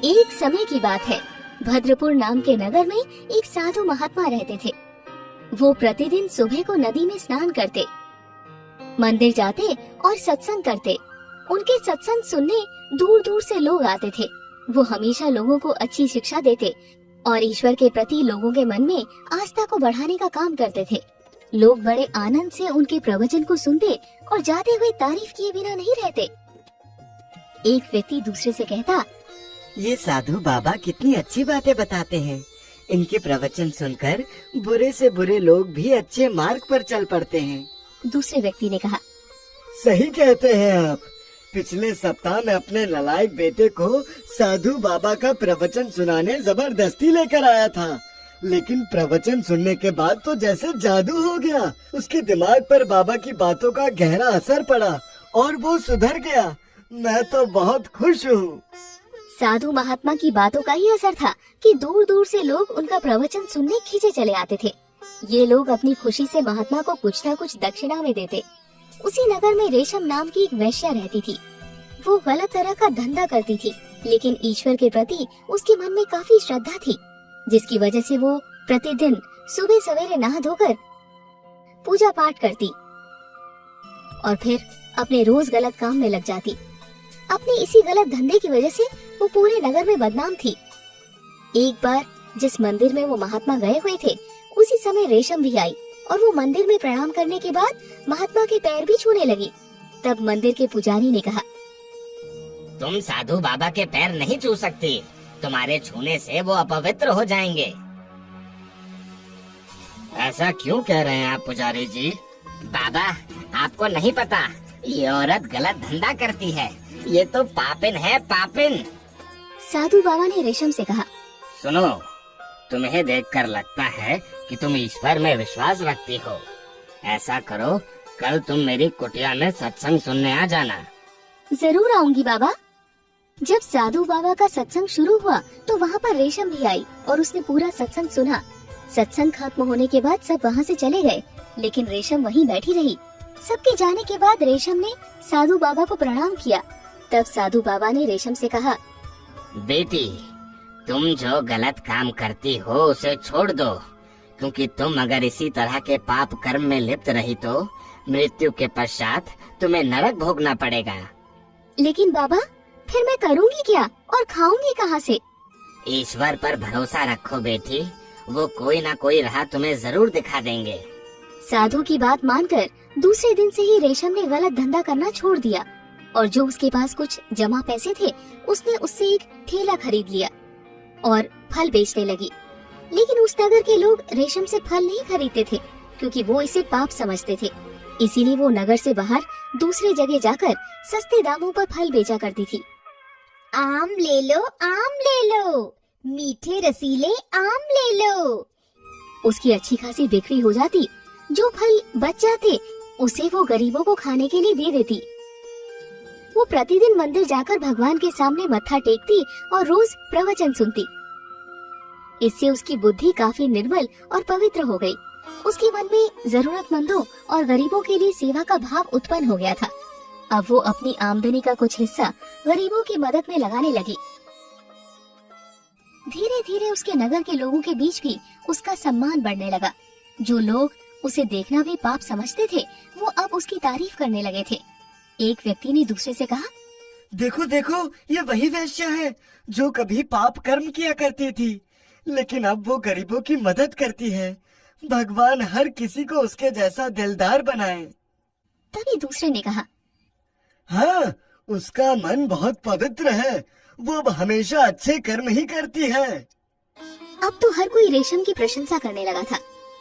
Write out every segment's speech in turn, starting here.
एक समय की बात है, भद्रपुर नाम के नगर में एक साधु महात्मा रहते थे। वो प्रतिदिन सुबह को नदी में स्नान करते, मंदिर जाते और सत्संग करते। उनके सत्संग सुनने दूर दूर से लोग आते थे। वो हमेशा लोगों को अच्छी शिक्षा देते और ईश्वर के प्रति लोगों के मन में आस्था को बढ़ाने का काम करते थे। लोग बड़े आनंद से उनके प्रवचन को सुनते और जाते हुए तारीफ किए बिना नहीं रहते। एक व्यक्ति दूसरे से कहता, ये साधु बाबा कितनी अच्छी बातें बताते हैं। इनके प्रवचन सुनकर बुरे से बुरे लोग भी अच्छे मार्ग पर चल पड़ते हैं। दूसरे व्यक्ति ने कहा, सही कहते हैं आप। पिछले सप्ताह मैं अपने ललायक बेटे को साधु बाबा का प्रवचन सुनाने जबरदस्ती लेकर आया था, लेकिन प्रवचन सुनने के बाद तो जैसे जादू हो गया। उसके दिमाग पर बाबा की बातों का गहरा असर पड़ा और वो सुधर गया। मैं तो बहुत खुश हूँ। साधु महात्मा की बातों का ही असर था कि दूर दूर से लोग उनका प्रवचन सुनने खींचे चले आते थे। ये लोग अपनी खुशी से महात्मा को कुछ न कुछ दक्षिणा में देते। उसी नगर में रेशम नाम की एक वैश्या रहती थी। वो गलत तरह का धंधा करती थी, लेकिन ईश्वर के प्रति उसके मन में काफी श्रद्धा थी, जिसकी वजह से वो प्रतिदिन सुबह सवेरे नहा धोकर पूजा पाठ करती और फिर अपने रोज गलत काम में लग जाती। अपने इसी गलत धंधे की वजह से वो पूरे नगर में बदनाम थी। एक बार जिस मंदिर में वो महात्मा गए हुए थे, उसी समय रेशम भी आई और वो मंदिर में प्रणाम करने के बाद महात्मा के पैर भी छूने लगी। तब मंदिर के पुजारी ने कहा, तुम साधु बाबा के पैर नहीं छू सकती। तुम्हारे छूने से वो अपवित्र हो जाएंगे। ऐसा क्यों कह रहे हैं आप पुजारी जी? बाबा, आपको नहीं पता, ये औरत गलत धंधा करती है। ये तो पापिन है, पापिन। साधु बाबा ने रेशम से कहा, सुनो, तुम्हें देखकर लगता है कि तुम ईश्वर में विश्वास रखती हो। ऐसा करो, कल तुम मेरी कुटिया में सत्संग सुनने आ जाना। जरूर आऊंगी बाबा। जब साधु बाबा का सत्संग शुरू हुआ तो वहाँ पर रेशम भी आई और उसने पूरा सत्संग सुना। सत्संग खत्म होने के बाद सब वहाँ से चले गए, लेकिन रेशम वहीं बैठी रही। सबके जाने के बाद रेशम ने साधु बाबा को प्रणाम किया। तब साधु बाबा ने रेशम से कहा, बेटी, तुम जो गलत काम करती हो उसे छोड़ दो, क्योंकि तुम अगर इसी तरह के पाप कर्म में लिप्त रही तो मृत्यु के पश्चात तुम्हें नरक भोगना पड़ेगा। लेकिन बाबा, फिर मैं करूँगी क्या और खाऊंगी कहाँ से? ईश्वर पर भरोसा रखो बेटी, वो कोई ना कोई राह तुम्हें जरूर दिखा देंगे। साधु की बात मानकर दूसरे दिन से ही रेशम ने गलत धंधा करना छोड़ दिया और जो उसके पास कुछ जमा पैसे थे उसने उससे एक ठेला खरीद लिया और फल बेचने लगी। लेकिन उस नगर के लोग रेशम से फल नहीं खरीदते थे, क्योंकि वो इसे पाप समझते थे। इसीलिए वो नगर से बाहर दूसरे जगह जाकर सस्ते दामों पर फल बेचा करती थी। आम ले लो, आम ले लो, मीठे रसीले आम ले लो। उसकी अच्छी खासी बिक्री हो जाती। जो फल बच जाते उसे वो गरीबों को खाने के लिए दे देती। वो प्रतिदिन मंदिर जाकर भगवान के सामने मत्था टेकती और रोज प्रवचन सुनती। इससे उसकी बुद्धि काफी निर्मल और पवित्र हो गई। उसके मन में जरूरतमंदों और गरीबों के लिए सेवा का भाव उत्पन्न हो गया था। अब वो अपनी आमदनी का कुछ हिस्सा गरीबों की मदद में लगाने लगी। धीरे धीरे उसके नगर के लोगों के बीच भी उसका सम्मान बढ़ने लगा। जो लोग उसे देखना भी पाप समझते थे, वो अब उसकी तारीफ करने लगे थे। एक व्यक्ति ने दूसरे से कहा, देखो देखो, ये वही वैश्या है जो कभी पाप कर्म किया करती थी, लेकिन अब वो गरीबों की मदद करती है। भगवान हर किसी को उसके जैसा दिलदार बनाए। तभी दूसरे ने कहा, हाँ, उसका मन बहुत पवित्र है। वो अब हमेशा अच्छे कर्म ही करती है। अब तो हर कोई रेशम की प्रशंसा करने लगा था।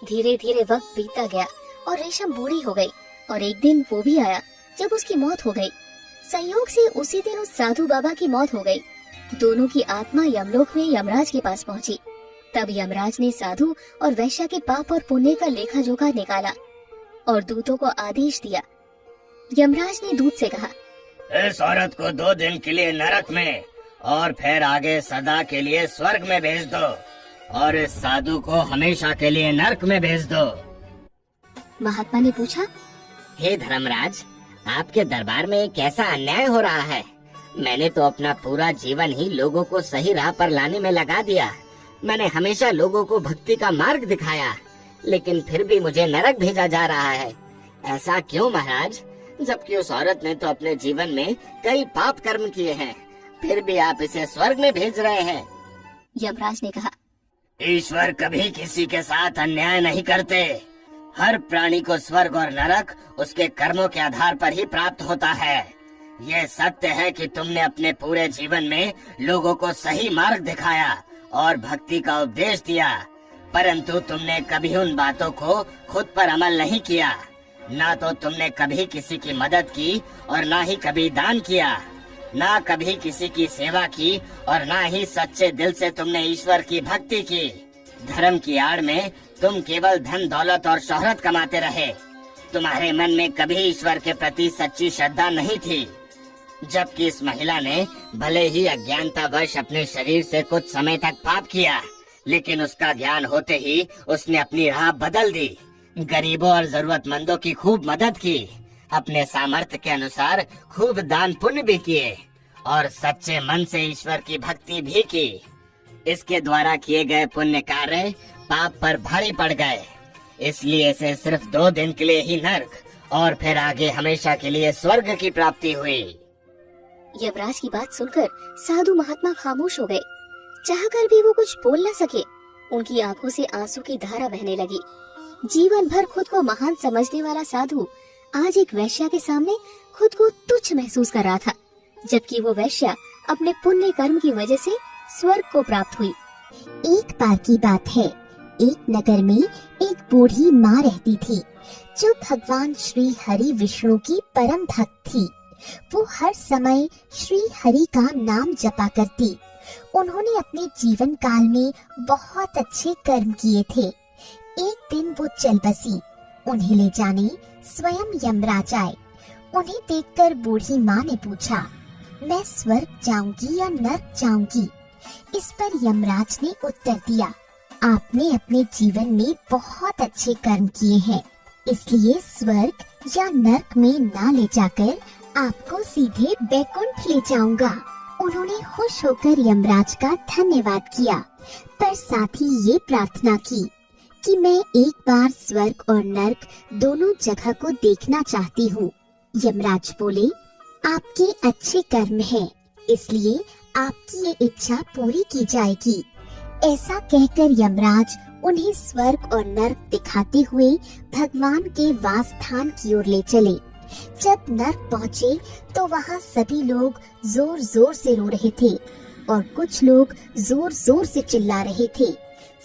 धीरे धीरे वक्त बीतता गया और रेशम बूढ़ी हो गई और एक दिन वो भी आया जब उसकी मौत हो गई। संयोग से उसी दिन उस साधु बाबा की मौत हो गई। दोनों की आत्मा यमलोक में यमराज के पास पहुंची। तब यमराज ने साधु और वैश्या के पाप और पुण्य का लेखा जोखा निकाला और दूतों को आदेश दिया। यमराज ने दूत से कहा, इस औरत को 2 दिन के लिए नरक में और फिर आगे सदा के लिए स्वर्ग में भेज दो, और इस साधु को हमेशा के लिए नरक में भेज दो। महात्मा ने पूछा, हे धर्मराज, आपके दरबार में कैसा अन्याय हो रहा है? मैंने तो अपना पूरा जीवन ही लोगों को सही राह पर लाने में लगा दिया। मैंने हमेशा लोगों को भक्ति का मार्ग दिखाया, लेकिन फिर भी मुझे नरक भेजा जा रहा है। ऐसा क्यों महाराज? जबकि उस औरत ने तो अपने जीवन में कई पाप कर्म किए हैं, फिर भी आप इसे स्वर्ग में भेज रहे हैं। यमराज ने कहा, ईश्वर कभी किसी के साथ अन्याय नहीं करते। हर प्राणी को स्वर्ग और नरक उसके कर्मों के आधार पर ही प्राप्त होता है। ये सत्य है कि तुमने अपने पूरे जीवन में लोगों को सही मार्ग दिखाया और भक्ति का उपदेश दिया, परंतु तुमने कभी उन बातों को खुद पर अमल नहीं किया। ना तो तुमने कभी किसी की मदद की और ना ही कभी दान किया, ना कभी किसी की सेवा की और ना ही सच्चे दिल से तुमने ईश्वर की भक्ति की। धर्म की आड़ में तुम केवल धन दौलत और शोहरत कमाते रहे। तुम्हारे मन में कभी ईश्वर के प्रति सच्ची श्रद्धा नहीं थी। जबकि इस महिला ने भले ही अज्ञानतावश अपने शरीर से कुछ समय तक पाप किया, लेकिन उसका ज्ञान होते ही उसने अपनी राह बदल दी। गरीबों और जरूरतमंदों की खूब मदद की, अपने सामर्थ्य के अनुसार खूब दान पुण्य भी किए और सच्चे मन से ईश्वर की भक्ति भी की। इसके द्वारा किए गए पुण्य कार्य पाप पर भारी पड़ गए, इसलिए इसे सिर्फ 2 दिन के लिए ही नर्क और फिर आगे हमेशा के लिए स्वर्ग की प्राप्ति हुई। यमराज की बात सुनकर साधु महात्मा खामोश हो गए। चाहकर भी वो कुछ बोल न सके। उनकी आंखों से आंसू की धारा बहने लगी। जीवन भर खुद को महान समझने वाला साधु आज एक वैश्या के सामने खुद को तुच्छ महसूस कर रहा था, जबकि वो वैश्या अपने पुण्य कर्म की वजह से स्वर्ग को प्राप्त हुई। एक बार की बात है, एक नगर में एक बूढ़ी माँ रहती थी जो भगवान श्री हरि विष्णु की परम भक्त थी। वो हर समय श्री हरि का नाम जपा करती। उन्होंने अपने जीवन काल में बहुत अच्छे कर्म किए थे। एक दिन वो चल बसी। उन्हें ले जाने स्वयं यमराज आए। उन्हें देखकर बूढ़ी माँ ने पूछा, मैं स्वर्ग जाऊंगी या नर्क जाऊंगी? इस पर यमराज ने उत्तर दिया, आपने अपने जीवन में बहुत अच्छे कर्म किए हैं, इसलिए स्वर्ग या नर्क में ना ले जाकर आपको सीधे बैकुंठ ले जाऊंगा। उन्होंने खुश होकर यमराज का धन्यवाद किया, पर साथ ही ये प्रार्थना की कि मैं एक बार स्वर्ग और नर्क दोनों जगह को देखना चाहती हूँ। यमराज बोले, आपके अच्छे कर्म हैं, इसलिए आपकी ये इच्छा पूरी की जाएगी। ऐसा कहकर यमराज उन्हें स्वर्ग और नर्क दिखाते हुए भगवान के वास स्थान की ओर ले चले। जब नर्क पहुँचे तो वहाँ सभी लोग जोर जोर से रो रहे थे और कुछ लोग जोर जोर से चिल्ला रहे थे।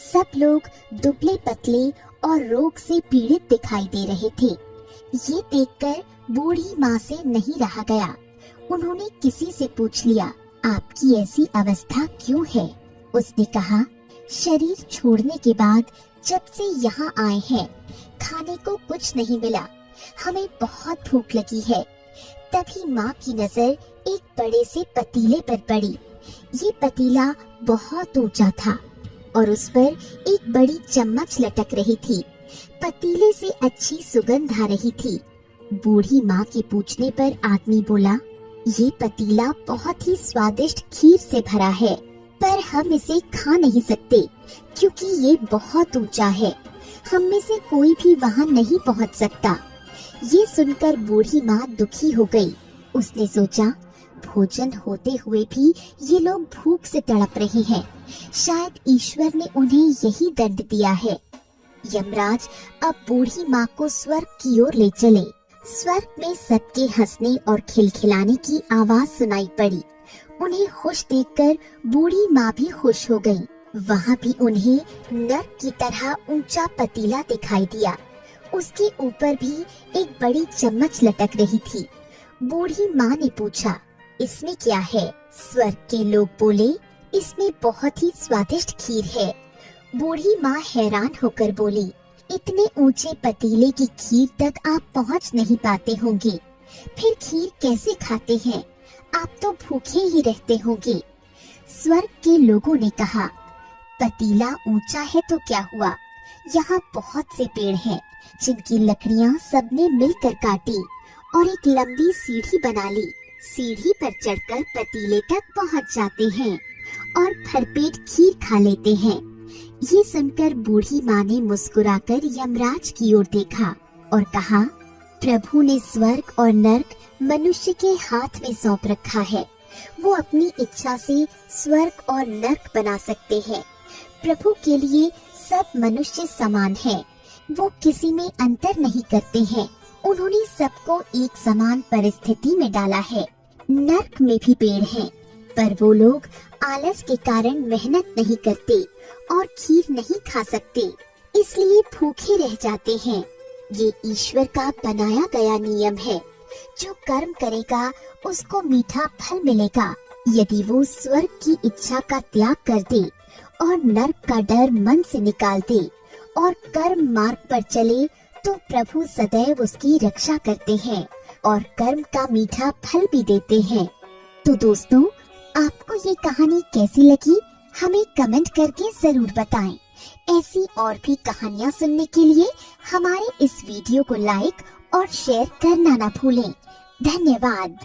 सब लोग दुबले पतले और रोग से पीड़ित दिखाई दे रहे थे। ये देखकर बूढ़ी माँ से नहीं रहा गया। उन्होंने किसी से पूछ लिया, आपकी ऐसी अवस्था क्यों है? उसने कहा, शरीर छोड़ने के बाद जब से यहाँ आए हैं खाने को कुछ नहीं मिला, हमें बहुत भूख लगी है। तभी माँ की नजर एक बड़े से पतीले पर पड़ी। ये पतीला बहुत ऊंचा था और उस पर एक बड़ी चम्मच लटक रही थी। पतीले से अच्छी सुगंध आ रही थी। बूढ़ी माँ के पूछने पर आदमी बोला, ये पतीला बहुत ही स्वादिष्ट खीर से भरा है, पर हम इसे खा नहीं सकते क्योंकि ये बहुत ऊंचा है। हम में से कोई भी वहाँ नहीं पहुँच सकता। ये सुनकर बूढ़ी माँ दुखी हो गई। उसने सोचा, भोजन होते हुए भी ये लोग भूख से तड़प रहे हैं, शायद ईश्वर ने उन्हें यही दंड दिया है। यमराज अब बूढ़ी माँ को स्वर्ग की ओर ले चले। स्वर्ग में सबके हंसने और खिलखिलाने की आवाज सुनाई पड़ी। उन्हें खुश देखकर बूढ़ी माँ भी खुश हो गई। वहाँ भी उन्हें नर्क की तरह ऊंचा पतीला दिखाई दिया। उसके ऊपर भी एक बड़ी चम्मच लटक रही थी। बूढ़ी माँ ने पूछा, इसमें क्या है? स्वर्ग के लोग बोले, इसमें बहुत ही स्वादिष्ट खीर है। बूढ़ी माँ हैरान होकर बोली, इतने ऊंचे पतीले की खीर तक आप पहुँच नहीं पाते होंगे, फिर खीर कैसे खाते हैं? आप तो भूखे ही रहते होंगे। स्वर्ग के लोगों ने कहा, पतीला ऊंचा है तो क्या हुआ, यहाँ बहुत से पेड़ हैं जिनकी लकड़ियाँ सबने मिलकर काटी और एक लंबी सीढ़ी बना ली। सीढ़ी पर चढ़कर पतीले तक पहुंच जाते हैं और भरपेट खीर खा लेते हैं। ये सुनकर बूढ़ी माँ ने मुस्कुराकर यमराज की ओर देखा और कहा, प्रभु ने स्वर्ग और नर्क मनुष्य के हाथ में सौंप रखा है। वो अपनी इच्छा से स्वर्ग और नर्क बना सकते हैं। प्रभु के लिए सब मनुष्य समान हैं। वो किसी में अंतर नहीं करते हैं। उन्होंने सबको एक समान परिस्थिति में डाला है। नर्क में भी पेड़ हैं, पर वो लोग आलस के कारण मेहनत नहीं करते और खीर नहीं खा सकते, इसलिए भूखे रह जाते हैं। ये ईश्वर का बनाया गया नियम है। जो कर्म करेगा उसको मीठा फल मिलेगा। यदि वो स्वर्ग की इच्छा का त्याग कर दे और नर्क का डर मन से निकाल दे और कर्म मार्ग पर चले, तो प्रभु सदैव उसकी रक्षा करते हैं और कर्म का मीठा फल भी देते हैं। तो दोस्तों, आपको ये कहानी कैसी लगी हमें कमेंट करके जरूर बताएं। ऐसी और भी कहानियाँ सुनने के लिए हमारे इस वीडियो को लाइक और शेयर करना ना भूलें। धन्यवाद।